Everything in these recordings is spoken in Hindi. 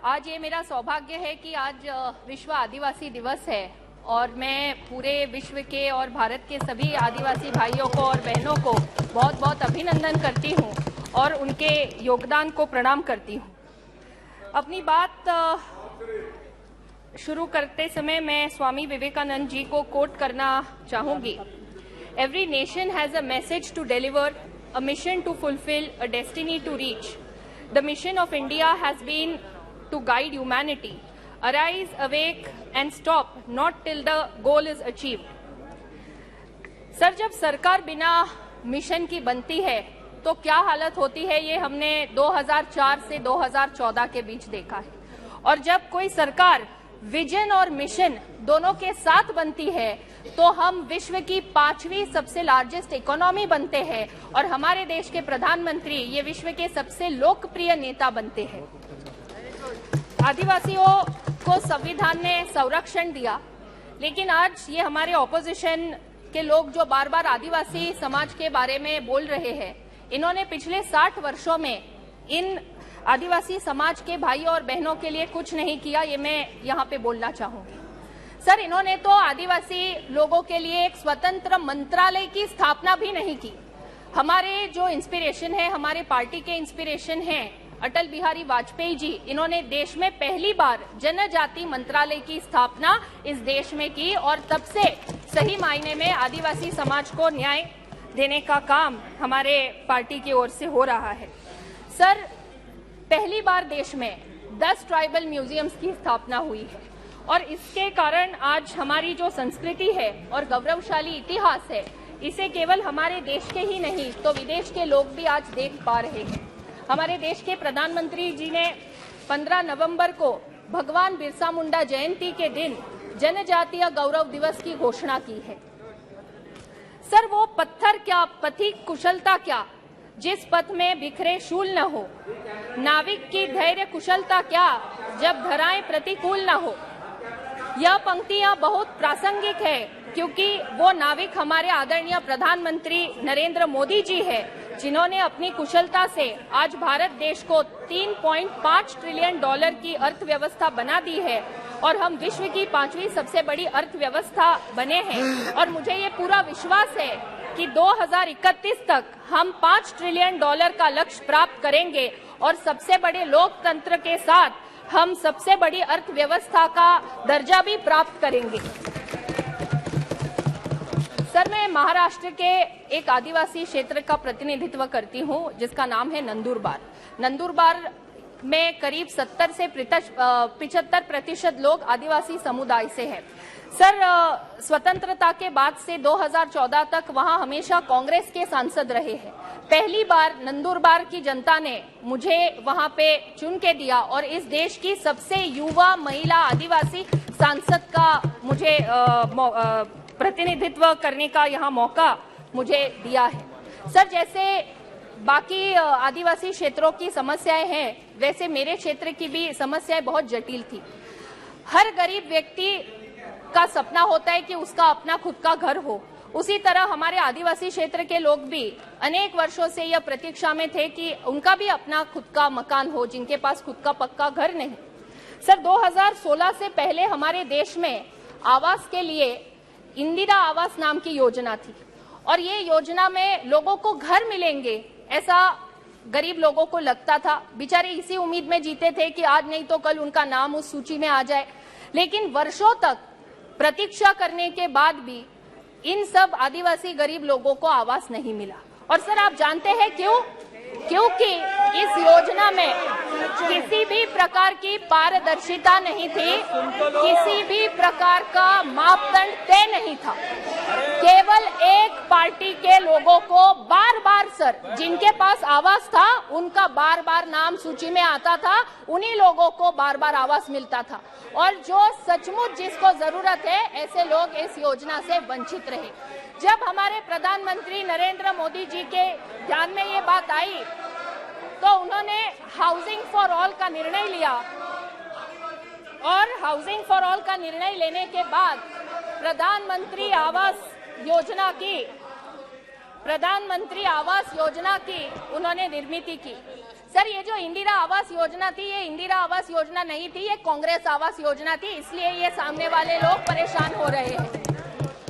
आज ये मेरा सौभाग्य है कि आज विश्व आदिवासी दिवस है और मैं पूरे विश्व के और भारत के सभी आदिवासी भाइयों को और बहनों को बहुत बहुत अभिनंदन करती हूँ और उनके योगदान को प्रणाम करती हूँ। अपनी बात शुरू करते समय मैं स्वामी विवेकानंद जी को कोट करना चाहूंगी। Every nation has a message to deliver, a mission to fulfill, a destiny to reach. The mission of India has been to guide humanity. Arise, awake and stop, not till the goal is achieved. Sir, जब सरकार बिना मिशन की बनती है तो क्या हालत होती है, ये हमने 2004 से 2014 के बीच देखा है। और जब कोई सरकार विजन और मिशन दोनों के साथ बनती है तो हम विश्व की 5वीं सबसे लार्जेस्ट इकोनॉमी बनते हैं और हमारे देश के प्रधानमंत्री ये विश्व के सबसे लोकप्रिय नेता बनते हैं। आदिवासियों को संविधान ने संरक्षण दिया, लेकिन आज ये हमारे ऑपोजिशन के लोग जो बार बार आदिवासी समाज के बारे में बोल रहे हैं, इन्होंने पिछले 60 वर्षों में इन आदिवासी समाज के भाई और बहनों के लिए कुछ नहीं किया। ये मैं यहाँ पे बोलना चाहूंगी। सर, इन्होंने तो आदिवासी लोगों के लिए एक स्वतंत्र मंत्रालय की स्थापना भी नहीं की। हमारे जो इंस्पिरेशन है, हमारे पार्टी के इंस्पिरेशन हैं अटल बिहारी वाजपेयी जी, इन्होंने देश में पहली बार जनजाति मंत्रालय की स्थापना इस देश में की और तब से सही मायने में आदिवासी समाज को न्याय देने का काम हमारे पार्टी की ओर से हो रहा है। सर, पहली बार देश में 10 ट्राइबल म्यूजियम्स की स्थापना हुई है और इसके कारण आज हमारी जो संस्कृति है और गौरवशाली इतिहास है, इसे केवल हमारे देश के ही नहीं तो विदेश के लोग भी आज देख पा रहे हैं। हमारे देश के प्रधानमंत्री जी ने 15 नवंबर को भगवान बिरसा मुंडा जयंती के दिन जनजातीय गौरव दिवस की घोषणा की है। सर, वो पत्थर क्या, पथिक कुशलता क्या, जिस पथ में बिखरे शूल न हो, नाविक की धैर्य कुशलता क्या, जब धराएं प्रतिकूल न हो। यह पंक्तियां बहुत प्रासंगिक है क्योंकि वो नाविक हमारे आदरणीय प्रधानमंत्री नरेंद्र मोदी जी है, जिन्होंने अपनी कुशलता से आज भारत देश को $3.5 ट्रिलियन की अर्थव्यवस्था बना दी है और हम विश्व की 5वीं सबसे बड़ी अर्थव्यवस्था बने हैं। और मुझे ये पूरा विश्वास है कि 2031 तक हम $5 ट्रिलियन का लक्ष्य प्राप्त करेंगे और सबसे बड़े लोकतंत्र के साथ हम सबसे बड़ी अर्थव्यवस्था का दर्जा भी प्राप्त करेंगे। सर, मैं महाराष्ट्र के एक आदिवासी क्षेत्र का प्रतिनिधित्व करती हूं जिसका नाम है नंदुरबार। नंदुरबार में करीब 70 से 75% लोग आदिवासी समुदाय से हैं। सर, स्वतंत्रता के बाद से 2014 तक वहां हमेशा कांग्रेस के सांसद रहे हैं। पहली बार नंदुरबार की जनता ने मुझे वहां पे चुन के दिया और इस देश की सबसे युवा महिला आदिवासी सांसद का मुझे प्रतिनिधित्व करने का यहाँ मौका मुझे दिया है। सर, जैसे बाकी आदिवासी क्षेत्रों की समस्याएं हैं, वैसे मेरे क्षेत्र की भी समस्याएं बहुत जटिल थी। हर गरीब व्यक्ति का सपना होता है कि उसका अपना खुद का घर हो। उसी तरह हमारे आदिवासी क्षेत्र के लोग भी अनेक वर्षों से यह प्रतीक्षा में थे कि उनका भी अपना खुद का मकान हो, जिनके पास खुद का पक्का घर नहीं। सर, 2016 से पहले हमारे देश में आवास के लिए इंदिरा आवास नाम की योजना थी और ये योजना में लोगों को घर मिलेंगे ऐसा गरीब लोगों को लगता था। बेचारे इसी उम्मीद में जीते थे कि आज नहीं तो कल उनका नाम उस सूची में आ जाए। लेकिन वर्षों तक प्रतीक्षा करने के बाद भी इन सब आदिवासी गरीब लोगों को आवास नहीं मिला। और सर, आप जानते हैं क्यों? क्योंकि इस योजना में किसी भी प्रकार की पारदर्शिता नहीं थी, किसी भी प्रकार का मापदंड तय नहीं था। केवल एक पार्टी के लोगों को बार बार, सर, जिनके पास आवास था उनका बार बार नाम सूची में आता था, उन्हीं लोगों को बार बार आवास मिलता था और जो सचमुच जिसको जरूरत है ऐसे लोग इस योजना से वंचित रहे। जब हमारे प्रधानमंत्री नरेंद्र मोदी जी के ध्यान में ये बात आई तो उन्होंने हाउसिंग फॉर ऑल का निर्णय लिया और हाउसिंग फॉर ऑल का निर्णय लेने के बाद प्रधानमंत्री आवास योजना की उन्होंने निर्मित की। सर, ये जो इंदिरा आवास योजना थी, ये इंदिरा आवास योजना नहीं थी, ये कांग्रेस आवास योजना थी, इसलिए ये सामने वाले लोग परेशान हो रहे हैं।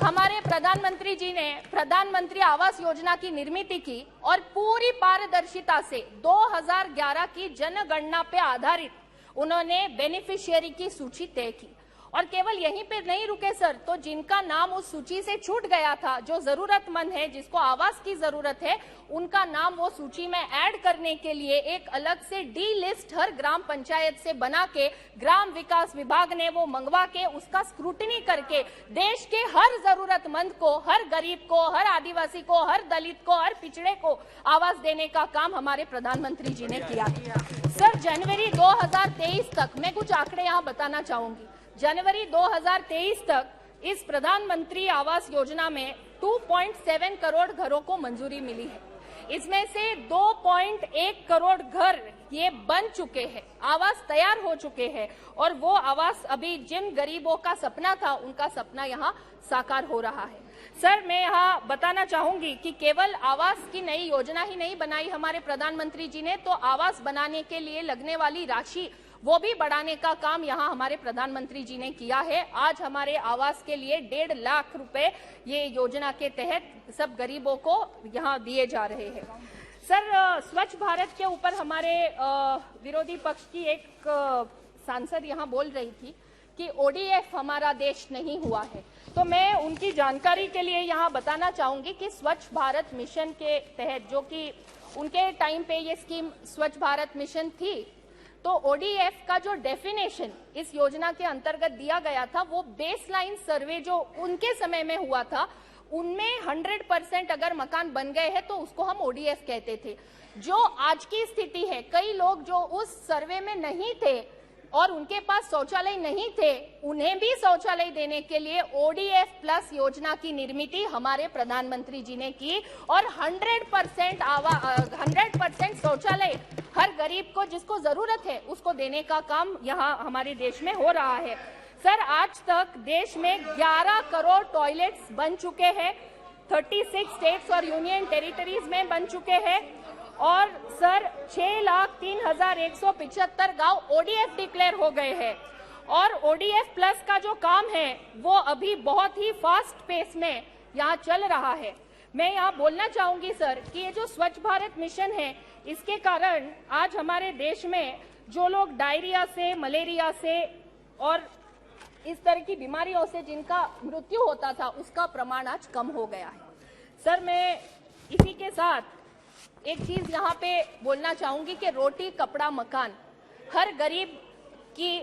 हमारे प्रधानमंत्री जी ने प्रधानमंत्री आवास योजना की निर्मित की और पूरी पारदर्शिता से 2011 की जनगणना पे आधारित उन्होंने बेनिफिशियरी की सूची तय की। और केवल यहीं पे नहीं रुके सर, तो जिनका नाम उस सूची से छूट गया था, जो जरूरतमंद है, जिसको आवास की जरूरत है, उनका नाम वो सूची में ऐड करने के लिए एक अलग से डी लिस्ट हर ग्राम पंचायत से बना के ग्राम विकास विभाग ने वो मंगवा के उसका स्क्रूटनी करके देश के हर जरूरतमंद को, हर गरीब को, हर आदिवासी को, हर दलित को, हर पिछड़े को आवास देने का काम हमारे प्रधानमंत्री जी ने किया। सर, जनवरी 2023 तक मैं कुछ आंकड़े यहाँ बताना चाहूंगी। जनवरी 2023 तक इस प्रधानमंत्री आवास योजना में 2.7 करोड़ घरों को मंजूरी मिली है। इसमें से 2.1 करोड़ घर ये बन चुके हैं, आवास तैयार हो चुके हैं, और वो आवास अभी जिन गरीबों का सपना था, उनका सपना यहाँ साकार हो रहा है। सर, मैं यहाँ बताना चाहूंगी कि केवल आवास की नई योजना ही नहीं बनाई हमारे प्रधानमंत्री जी ने, तो आवास बनाने के लिए लगने वाली राशि वो भी बढ़ाने का काम यहाँ हमारे प्रधानमंत्री जी ने किया है। आज हमारे आवास के लिए 1.5 लाख रुपए ये योजना के तहत सब गरीबों को यहाँ दिए जा रहे हैं। सर, स्वच्छ भारत के ऊपर हमारे विरोधी पक्ष की एक सांसद यहाँ बोल रही थी कि ओडीएफ हमारा देश नहीं हुआ है, तो मैं उनकी जानकारी के लिए यहाँ बताना चाहूंगी कि स्वच्छ भारत मिशन के तहत, जो कि उनके टाइम पे ये स्कीम स्वच्छ भारत मिशन थी, तो ओडीएफ का जो डेफिनेशन इस योजना के अंतर्गत दिया गया था, वो बेसलाइन सर्वे जो उनके समय में हुआ था, उनमें 100% अगर मकान बन गए हैं तो उसको हम ओडीएफ कहते थे। जो आज की स्थिति है, कई लोग जो उस सर्वे में नहीं थे और उनके पास शौचालय नहीं थे, उन्हें भी शौचालय देने के लिए ओडीएफ प्लस योजना की निर्मित हमारे प्रधानमंत्री जी ने की, और 100% शौचालय हर गरीब को जिसको जरूरत है उसको देने का काम यहाँ हमारे देश में हो रहा है। सर, आज तक देश में 11 करोड़ टॉयलेट्स बन चुके हैं, 36 स्टेट्स और यूनियन टेरिटरीज में बन चुके हैं, और सर 6,03,175 गांव ओडीएफ डिक्लेयर हो गए हैं। और ओडीएफ प्लस का जो काम है वो अभी बहुत ही फास्ट पेस में यहाँ चल रहा है। मैं यहाँ बोलना चाहूंगी सर कि ये जो स्वच्छ भारत मिशन है, इसके कारण आज हमारे देश में जो लोग डायरिया से, मलेरिया से और इस तरह की बीमारियों से जिनका मृत्यु होता था, उसका प्रमाण आज कम हो गया है। सर, मैं इसी के साथ एक चीज यहाँ पे बोलना चाहूंगी कि रोटी, कपड़ा, मकान हर गरीब की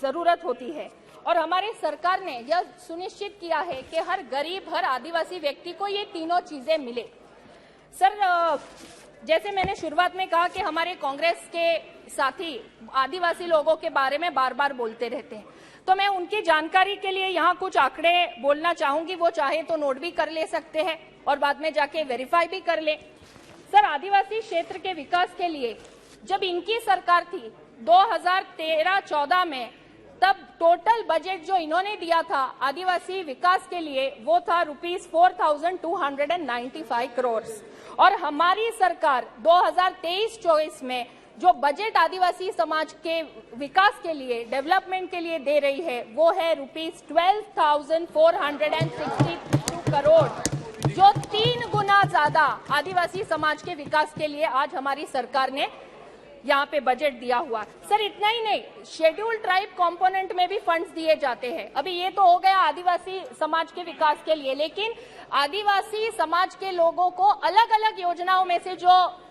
जरूरत होती है, और हमारी सरकार ने यह सुनिश्चित किया है कि हर गरीब, हर आदिवासी व्यक्ति को ये तीनों चीजें मिले। सर, जैसे मैंने शुरुआत में कहा कि हमारे कांग्रेस के साथी आदिवासी लोगों के बारे में बार बार बोलते रहते हैं, तो मैं उनकी जानकारी के लिए यहाँ कुछ आंकड़े बोलना चाहूंगी। वो चाहे तो नोट भी कर ले सकते हैं और बाद में जाके वेरीफाई भी कर ले। सर, आदिवासी क्षेत्र के विकास के लिए जब इनकी सरकार थी 2013-14 में, तब टोटल बजट जो इन्होंने दिया था आदिवासी विकास के लिए वो था ₹4,295 करोड़, और हमारी सरकार 2023-24 में जो बजट आदिवासी समाज के विकास के लिए, डेवलपमेंट के लिए दे रही है, वो है ₹12,462 करोड़, जो 3 गुना ज्यादा आदिवासी समाज के विकास के लिए आज हमारी सरकार ने यहाँ पे बजट दिया हुआ। सर, इतना ही नहीं, शेड्यूल्ड ट्राइब कंपोनेंट में भी फंड्स दिए जाते हैं। अभी ये तो हो गया आदिवासी समाज के विकास के लिए, लेकिन आदिवासी समाज के लोगों को अलग अलग योजनाओं में से जो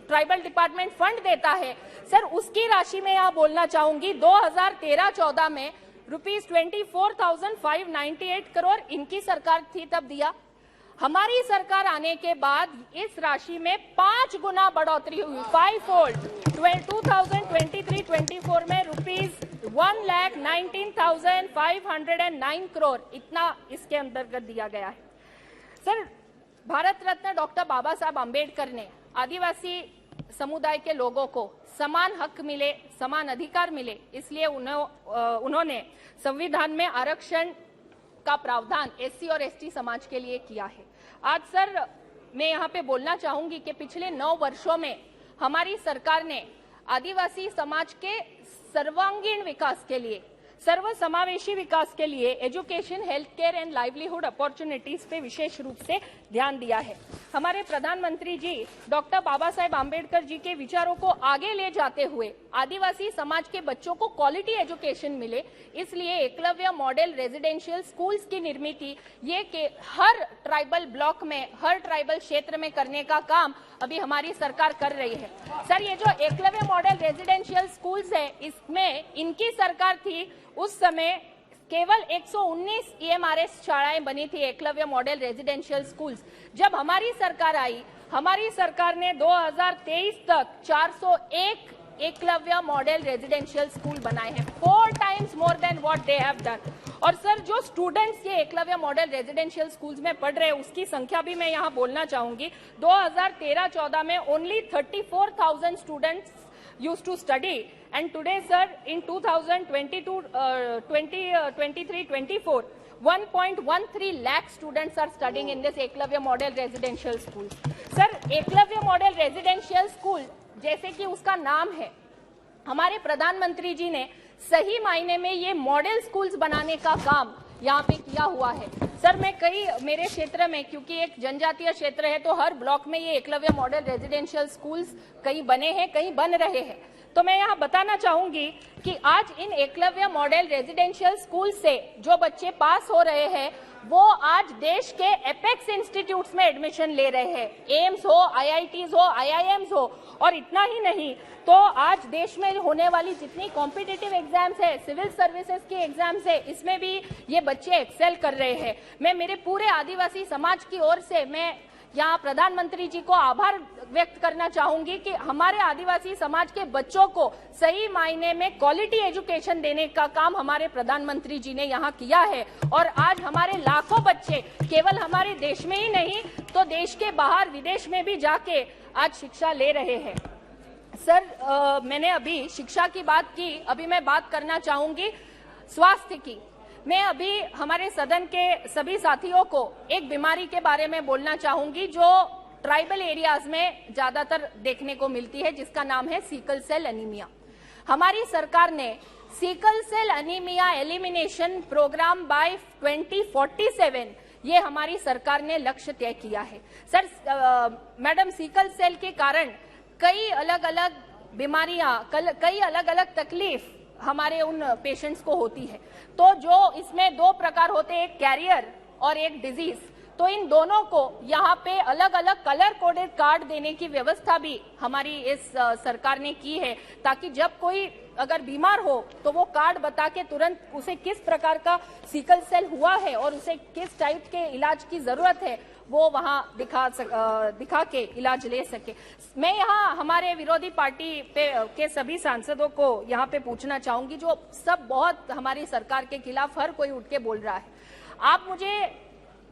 ट्राइबल डिपार्टमेंट फंड देता है, सर उसकी राशि में यहाँ बोलना चाहूंगी 2013-14 में ₹24,598 करोड़ इनकी सरकार थी तब दिया। हमारी सरकार आने के बाद इस राशि में 5 गुना बढ़ोतरी हुई, 5-fold। 2023-24 में ₹1,19,509 करोड़ इतना इसके अंतर्गत दिया गया है। सर, भारत रत्न डॉक्टर बाबा साहब आम्बेडकर ने आदिवासी समुदाय के लोगों को समान हक मिले, समान अधिकार मिले, इसलिए उन्होंने संविधान में आरक्षण का प्रावधान एससी और एसटी समाज के लिए किया है। आज सर, मैं यहाँ पे बोलना चाहूंगी कि पिछले 9 वर्षों में हमारी सरकार ने आदिवासी समाज के सर्वांगीण विकास के लिए, सर्वसमावेशी विकास के लिए education, health care and livelihood opportunities पे विशेष रूप से ध्यान दिया है। हमारे प्रधानमंत्री जी डॉक्टर बाबा साहेब आम्बेडकर जी के विचारों को आगे ले जाते हुए आदिवासी समाज के बच्चों को क्वालिटी एजुकेशन मिले, इसलिए एकलव्य मॉडल रेजिडेंशियल स्कूल्स की निर्मित ये के हर ट्राइबल ब्लॉक में, हर ट्राइबल क्षेत्र में करने का काम अभी हमारी सरकार कर रही है। सर, ये जो एकलव्य मॉडल रेजिडेंशियल स्कूल्स है, इसमें इनकी सरकार थी उस समय केवल 119 EMRS शालाएं बनी थी, एकलव्य मॉडल रेजिडेंशियल स्कूल्स। जब हमारी सरकार आई, हमारी सरकार ने 2023 तक 401 एकलव्य मॉडल रेजिडेंशियल स्कूल बनाए हैं, 4 times more than what they have done। और सर, जो स्टूडेंट्स ये एकलव्य मॉडल रेजिडेंशियल स्कूल्स में पढ़ रहे हैं उसकी संख्या भी मैं यहाँ बोलना चाहूंगी। 2013-14 में only 34,000 students used to study, and today sir in 2023-24 1.13 lakh students are studying in this eklavya model residential schools। sir, eklavya model residential school जैसे कि उसका नाम है, हमारे प्रधानमंत्री जी ने सही मायने में ये मॉडल स्कूल्स बनाने का काम यहाँ पे किया हुआ है। सर, मेरे क्षेत्र में, क्योंकि एक जनजातीय क्षेत्र है, तो हर ब्लॉक में ये एकलव्य मॉडल रेजिडेंशियल स्कूल्स कई बने हैं, कई बन रहे हैं। तो मैं यहाँ बताना चाहूंगी कि आज इन एकलव्य मॉडल रेजिडेंशियल स्कूल से जो बच्चे पास हो रहे हैं वो आज देश के एपेक्स इंस्टीट्यूट्स में एडमिशन ले रहे हैं, एम्स हो, IITs हो, IIMs हो। और इतना ही नहीं, तो आज देश में होने वाली जितनी कॉम्पिटिटिव एग्जाम्स है, सिविल सर्विसेज की एग्जाम्स है, इसमें भी ये बच्चे एक्सेल कर रहे हैं। मैं मेरे पूरे आदिवासी समाज की ओर से मैं यहाँ प्रधानमंत्री जी को आभार व्यक्त करना चाहूंगी कि हमारे आदिवासी समाज के बच्चों को सही मायने में क्वालिटी एजुकेशन देने का काम हमारे प्रधानमंत्री जी ने यहाँ किया है। और आज हमारे लाखों बच्चे केवल हमारे देश में ही नहीं तो देश के बाहर, विदेश में भी जाके आज शिक्षा ले रहे हैं। सर, मैंने अभी शिक्षा की बात की, अभी मैं बात करना चाहूंगी स्वास्थ्य की। मैं अभी हमारे सदन के सभी साथियों को एक बीमारी के बारे में बोलना चाहूंगी जो ट्राइबल एरियाज में ज्यादातर देखने को मिलती है, जिसका नाम है सिकल सेल एनीमिया। हमारी सरकार ने sickle cell anaemia elimination programme by 2047 ये हमारी सरकार ने लक्ष्य तय किया है। सर, मैडम, सिकल सेल के कारण कई अलग अलग बीमारियां, कई अलग अलग तकलीफ हमारे उन पेशेंट्स को होती है। तो जो इसमें 2 प्रकार होते हैं, एक कैरियर और एक डिजीज। तो इन दोनों को यहाँ पे अलग अलग कलर कोडेड कार्ड देने की व्यवस्था भी हमारी इस सरकार ने की है, ताकि जब कोई अगर बीमार हो तो वो कार्ड बता के तुरंत उसे किस प्रकार का सिकल सेल हुआ है और उसे किस टाइप के इलाज की जरूरत है वो वहां दिखा के इलाज ले सके। मैं यहाँ हमारे विरोधी पार्टी के सभी सांसदों को यहाँ पे पूछना चाहूंगी, जो सब बहुत हमारी सरकार के खिलाफ हर कोई उठ के बोल रहा है,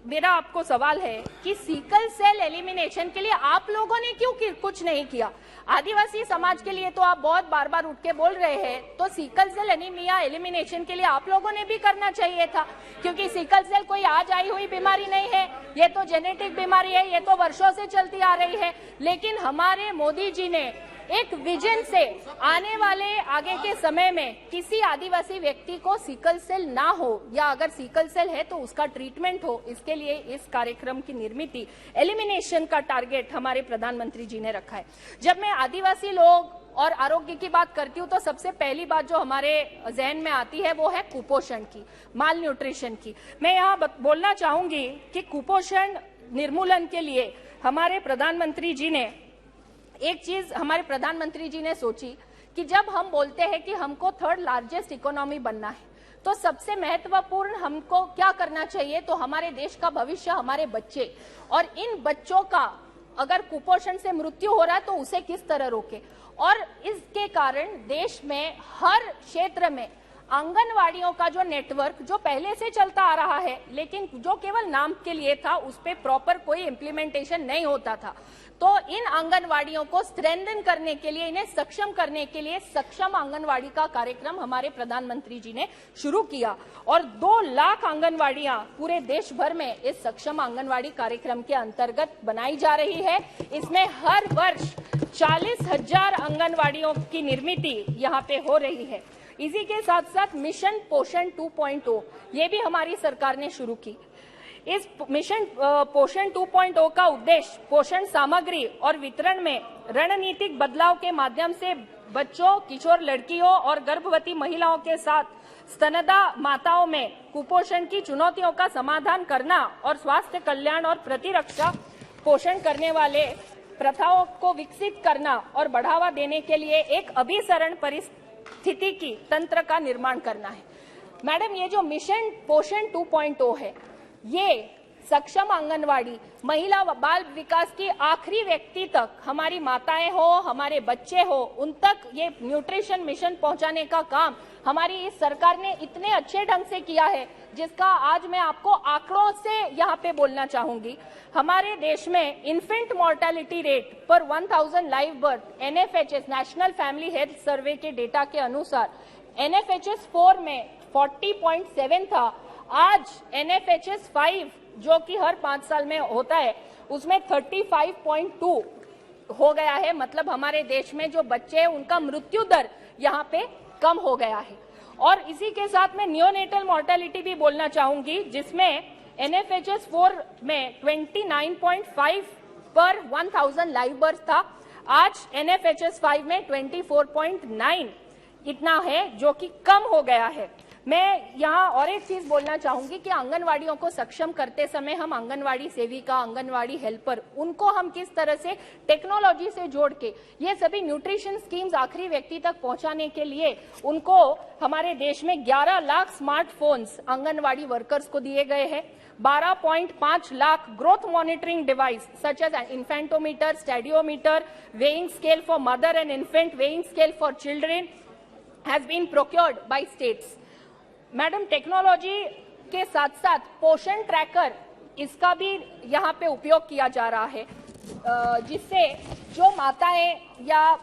मेरा आपको सवाल है कि सिकल सेल एलिमिनेशन के लिए आप लोगों ने क्यों कुछ नहीं किया? आदिवासी समाज के लिए तो आप बहुत बार बार उठ के बोल रहे हैं, तो सिकल सेल एनीमिया एलिमिनेशन के लिए आप लोगों ने भी करना चाहिए था, क्योंकि सिकल सेल कोई आज आई हुई बीमारी नहीं है, ये तो जेनेटिक बीमारी है, ये तो वर्षों से चलती आ रही है। लेकिन हमारे मोदी जी ने एक विजन से आने वाले आगे के समय में किसी आदिवासी व्यक्ति को सिकल सेल ना हो, या अगर सिकल सेल है तो उसका ट्रीटमेंट हो, इसके लिए इस कार्यक्रम की निर्मित एलिमिनेशन का टारगेट हमारे प्रधानमंत्री जी ने रखा है। जब मैं आदिवासी लोग और आरोग्य की बात करती हूँ तो सबसे पहली बात जो हमारे जहन में आती है वो है कुपोषण की, माल न्यूट्रिशन की। मैं यहाँ बोलना चाहूंगी कि कुपोषण निर्मूलन के लिए हमारे प्रधानमंत्री जी ने सोची कि जब हम बोलते हैं कि हमको 3rd लार्जेस्ट इकोनॉमी बनना है तो सबसे महत्वपूर्ण हमको क्या करना चाहिए, तो हमारे देश का भविष्य, हमारे बच्चे, और इन बच्चों का अगर कुपोषण से मृत्यु हो रहा है तो उसे किस तरह रोके। और इसके कारण देश में हर क्षेत्र में आंगनवाड़ियों का जो नेटवर्क जो पहले से चलता आ रहा है, लेकिन जो केवल नाम के लिए था, उस पे प्रॉपर कोई इम्प्लीमेंटेशन नहीं होता था, तो इन आंगनवाड़ियों को स्ट्रेंथन करने के लिए, इन्हें सक्षम करने के लिए सक्षम आंगनवाड़ी का कार्यक्रम हमारे प्रधानमंत्री जी ने शुरू किया और 2 लाख आंगनवाड़ियां पूरे देश भर में इस सक्षम आंगनवाड़ी कार्यक्रम के अंतर्गत बनाई जा रही है। इसमें हर वर्ष 40,000 आंगनवाड़ियों की निर्मित यहाँ पे हो रही है। इसी के साथ साथ मिशन पोषण 2.0 ये भी हमारी सरकार ने शुरू की। इस मिशन पोषण 2.0 का उद्देश्य पोषण सामग्री और वितरण में रणनीतिक बदलाव के माध्यम से बच्चों, किशोर लड़कियों और गर्भवती महिलाओं के साथ स्तनदा माताओं में कुपोषण की चुनौतियों का समाधान करना और स्वास्थ्य कल्याण और प्रतिरक्षा पोषण करने वाले प्रथाओं को विकसित करना और बढ़ावा देने के लिए एक अभिसरण परिस्थितिकी तंत्र का निर्माण करना है। मैडम, ये जो मिशन पोषण 2.0 है, ये सक्षम आंगनवाड़ी, महिला व बाल विकास की आखिरी व्यक्ति तक, हमारी माताएं हो, हमारे बच्चे हो, उन तक ये न्यूट्रिशन मिशन पहुंचाने का काम हमारी इस सरकार ने इतने अच्छे ढंग से किया है, जिसका आज मैं आपको आंकड़ों से यहाँ पे बोलना चाहूंगी। हमारे देश में इन्फेंट मोर्टेलिटी रेट पर 1000 live birth NFHS national family health survey के डेटा के अनुसार NFHS 4 में 40.7 था। आज NFHS 5 जो कि हर 5 साल में होता है, उसमें 35.2 हो गया है। मतलब हमारे देश में जो बच्चे हैं उनका मृत्यु दर यहाँ पे कम हो गया है। और इसी के साथ मैं नियोनेटल मोर्टेलिटी भी बोलना चाहूंगी, जिसमें NFHS 4 में 29.5 पर 1000 लाइव बर्थ था। आज NFHS 5 में 24.9 इतना है, जो कि कम हो गया है। मैं यहाँ और एक चीज बोलना चाहूंगी कि आंगनवाड़ियों को सक्षम करते समय हम आंगनवाड़ी सेविका, आंगनवाड़ी हेल्पर, उनको हम किस तरह से टेक्नोलॉजी से जोड़ के ये सभी न्यूट्रिशन स्कीम्स आखिरी व्यक्ति तक पहुंचाने के लिए उनको हमारे देश में 11 लाख स्मार्टफोन्स आंगनवाड़ी वर्कर्स को दिए गए हैं। 12.5 lakh growth monitoring device such as infantometer, stadiometer, weighing scale for mother and infant, weighing scale for children has been procured by states. Madam, technology के साथ साथ पोषण ट्रैकर, इसका भी यहाँ पे उपयोग किया जा रहा है, जिससे जो माताएं या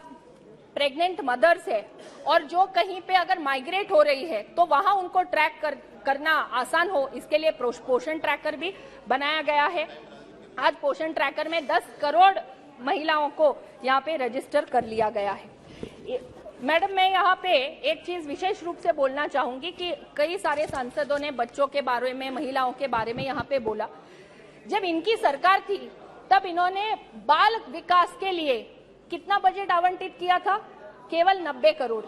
प्रेग्नेंट मदर्स है और जो कहीं पे अगर माइग्रेट हो रही है तो वहां उनको ट्रैक करना आसान हो, इसके लिए पोषण ट्रैकर भी बनाया गया है। आज पोषण ट्रैकर में 10 करोड़ महिलाओं को यहाँ पे रजिस्टर कर लिया गया है। मैडम, मैं यहाँ पे एक चीज विशेष रूप से बोलना चाहूंगी कि कई सारे सांसदों ने बच्चों के बारे में, महिलाओं के बारे में यहाँ पे बोला। जब इनकी सरकार थी तब इन्होंने बाल विकास के लिए कितना बजट आवंटित किया था? केवल 90 करोड़।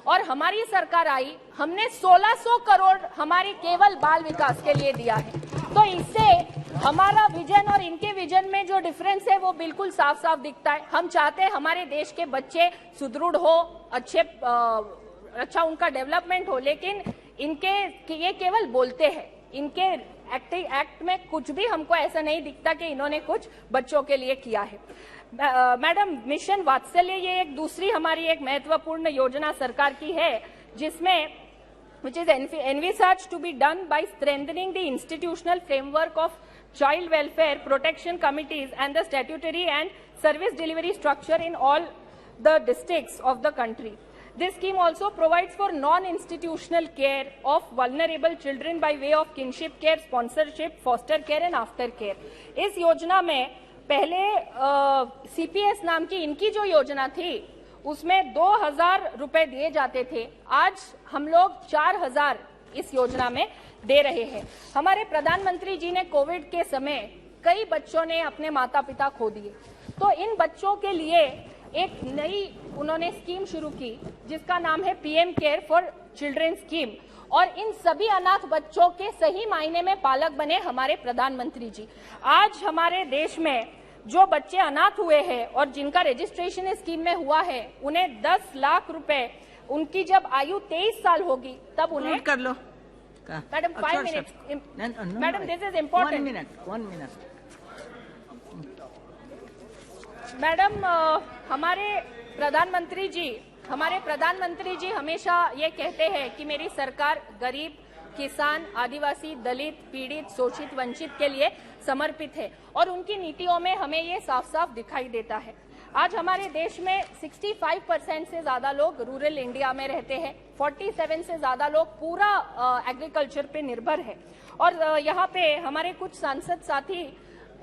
और हमारी सरकार आई, हमने 1600 करोड़ हमारे केवल बाल विकास के लिए दिया है। तो इससे हमारा विजन और इनके विजन में जो डिफरेंस है वो बिल्कुल साफ साफ दिखता है। हम चाहते हैं हमारे देश के बच्चे सुदृढ़ हो, अच्छा उनका डेवलपमेंट हो, लेकिन ये केवल बोलते हैं। इनके एक्ट में कुछ भी हमको ऐसा नहीं दिखता कि इन्होंने कुछ बच्चों के लिए किया है। मैडम, मिशन वात्सल्य ये एक दूसरी हमारी एक महत्वपूर्ण योजना सरकार की है, जिसमें which is envisaged to be done by strengthening the institutional framework of child welfare protection committees and the statutory and service delivery structure in all the districts of the country. This scheme also provides for non-institutional care of vulnerable children by way of kinship care, sponsorship, foster care and after care. इस योजना में पहले CPS नाम की इनकी जो योजना थी उसमें 2000 रुपए दिए जाते थे। आज हम लोग 4000 इस योजना में दे रहे हैं। हमारे प्रधानमंत्री जी ने कोविड के समय कई बच्चों ने अपने माता पिता खो दिए, तो इन बच्चों के लिए एक नई उन्होंने स्कीम शुरू की जिसका नाम है PM care for children scheme. और इन सभी अनाथ बच्चों के सही मायने में पालक बने हमारे प्रधानमंत्री जी। आज हमारे देश में जो बच्चे अनाथ हुए हैं और जिनका रजिस्ट्रेशन इस स्कीम में हुआ है, उन्हें 10 लाख रुपए, उनकी जब आयु 23 साल होगी तब उन्हें कर लो। Madam 5 minute, madam this is important. 1 minute madam, हमारे प्रधानमंत्री जी हमेशा ये कहते हैं कि मेरी सरकार गरीब, किसान, आदिवासी, दलित, पीड़ित, शोषित, वंचित के लिए समर्पित है और उनकी नीतियों में हमें ये साफ साफ दिखाई देता है। आज हमारे देश में 65% से ज्यादा लोग रूरल इंडिया में रहते हैं, 47 से ज्यादा लोग पूरा एग्रीकल्चर पे निर्भर है। और यहाँ पे हमारे कुछ सांसद साथी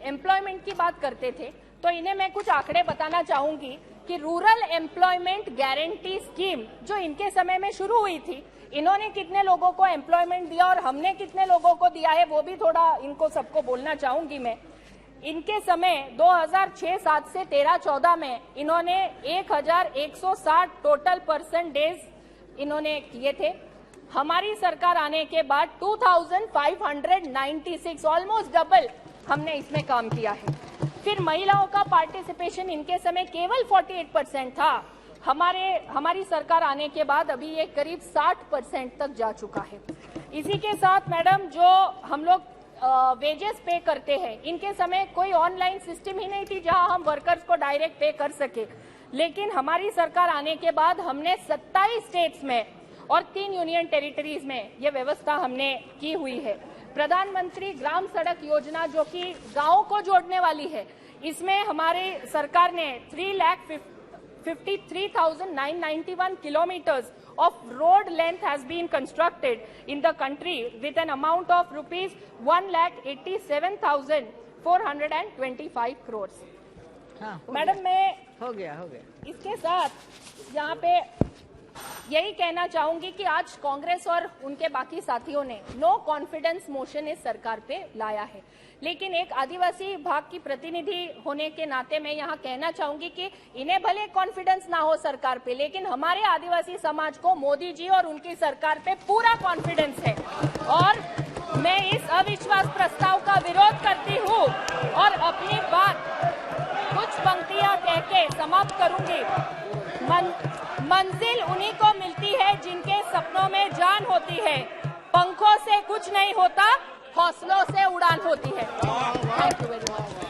एम्प्लॉयमेंट की बात करते थे, तो इन्हें मैं कुछ आंकड़े बताना चाहूंगी कि रूरल एम्प्लॉयमेंट गारंटी स्कीम जो इनके समय में शुरू हुई थी, इन्होंने कितने लोगों को एम्प्लॉयमेंट दिया और हमने कितने लोगों को दिया है, वो भी थोड़ा इनको सबको बोलना चाहूंगी मैं। इनके समय 2006-07 से 13-14 में इन्होंने 1160 टोटल परसेंटेज इन्होंने किए थे। हमारी सरकार आने के बाद 2596 ऑलमोस्ट डबल हमने इसमें काम किया है। फिर महिलाओं का पार्टिसिपेशन इनके समय केवल 48% था। हमारी सरकार आने के बाद अभी ये करीब 60% तक जा चुका है। इसी के साथ मैडम जो हम लोग वेजेस पे करते हैं, इनके समय कोई ऑनलाइन सिस्टम ही नहीं थी जहां हम वर्कर्स को डायरेक्ट पे कर सके, लेकिन हमारी सरकार आने के बाद हमने 27 स्टेट्स में और 3 यूनियन टेरिटरीज में ये व्यवस्था हमने की हुई है। प्रधानमंत्री ग्राम सड़क योजना जो कि गांवों को जोड़ने वाली है, इसमें हमारी सरकार ने 3,53,991 kilometers of road length has been constructed in the country with an amount of rupees 1,87,425 crores. Madam मैं हो गया इसके साथ यहाँ पे यही कहना चाहूंगी कि आज कांग्रेस और उनके बाकी साथियों ने नो कॉन्फिडेंस मोशन इस सरकार पे लाया है, लेकिन एक आदिवासी विभाग की प्रतिनिधि होने के नाते मैं यहाँ कहना चाहूंगी कि इन्हें भले कॉन्फिडेंस ना हो सरकार पे, लेकिन हमारे आदिवासी समाज को मोदी जी और उनकी सरकार पे पूरा कॉन्फिडेंस है। और मैं इस अविश्वास प्रस्ताव का विरोध करती हूँ और अपनी बात कुछ पंक्तियां कह के समाप्त करूंगी। मंजिल उन्हीं को मिलती है जिनके सपनों में जान होती है, पंखों से कुछ नहीं होता, हौसलों से उड़ान होती है। Thank you very much.